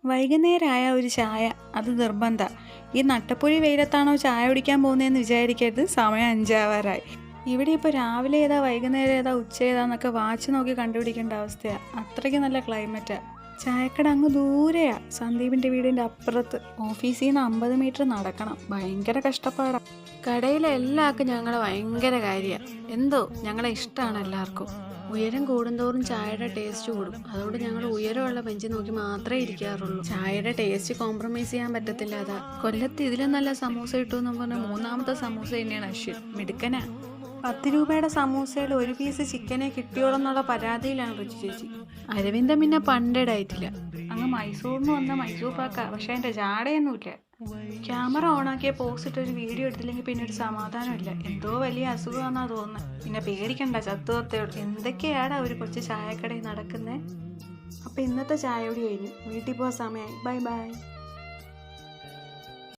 വൈകുന്നേരമായ ഒരു ചായ അത് നിർബന്ധ. ഈ നട്ടപ്പൊഴി വെയിലത്താണോ ചായ കുടിക്കാൻ പോകുന്നതെന്ന് വിചാരിക്കരുത്. സമയം 5 ആവാറായി. ഇവിടെ ഇപ്പോൾ രാവിലെ ഏതാ വൈകുന്നേരം ഏതാ ഉച്ച ഏതാന്നൊക്കെ വാച്ച് നോക്കി കണ്ടുപിടിക്കേണ്ട അവസ്ഥയാണ്. അത്രയ്ക്ക് നല്ല ക്ലൈമറ്റാണ്. ചായക്കട അങ്ങ് ദൂരെയാ, സന്ദീപിൻ്റെ വീടിൻ്റെ അപ്പുറത്ത്. ഓഫീസിൽ നിന്ന് 50 മീറ്റർ നടക്കണം. ഭയങ്കര കഷ്ടപ്പാടാണ്. കടയിലെ എല്ലാവർക്കും ഞങ്ങളെ ഭയങ്കര കാര്യമാണ്. എന്തോ ഞങ്ങളെ ഇഷ്ടമാണ് എല്ലാവർക്കും. ഉയരം കൂടുന്തോറും ചായയുടെ ടേസ്റ്റ് കൂടും. അതുകൊണ്ട് ഞങ്ങൾ ഉയരമുള്ള ബെഞ്ച് നോക്കി മാത്രമേ ഇരിക്കാറുള്ളൂ. ചായയുടെ ടേസ്റ്റ് കോംപ്രമൈസ് ചെയ്യാൻ പറ്റത്തില്ല. അതാ കൊല്ലത്ത് ഇതിലും നല്ല സമൂസ കിട്ടുമെന്ന് പറഞ്ഞാൽ 3ാമത്തെ സമൂസ തന്നെയാണ് അശ്വിൻ. മിടുക്കനാ. 10 രൂപയുടെ സമൂസയിൽ ഒരു പീസ് ചിക്കനെ കിട്ടിയോളെന്നുള്ള പരാതിയിലാണ് റിച്ചു ചേച്ചി. അരവിന്ദൻ പിന്നെ പണ്ടേ ഡയറ്റില്ല. അങ്ങ് മൈസൂറിന് വന്ന മൈസൂർ പാക്ക. പക്ഷെ അതിൻ്റെ ജാടയൊന്നുമില്ല. ക്യാമറ ഓണാക്കിയ പോസ്റ്റ് ഒരു വീഡിയോ എടുത്തില്ലെങ്കിൽ പിന്നെ ഒരു സമാധാനമില്ല. എന്തോ വലിയ അസുഖമാണെന്നാ തോന്നുന്നത്. പിന്നെ പേടിക്കണ്ട, ചത്തുവത്തേയുള്ളൂ. എന്തൊക്കെയാണ് ഒരു കൊച്ചു ചായക്കടയിൽ നടക്കുന്നത്. അപ്പം ഇന്നത്തെ ചായ കൂടി കഴിഞ്ഞു. വീട്ടിൽ പോകാൻ സമയമായി. Bye bye.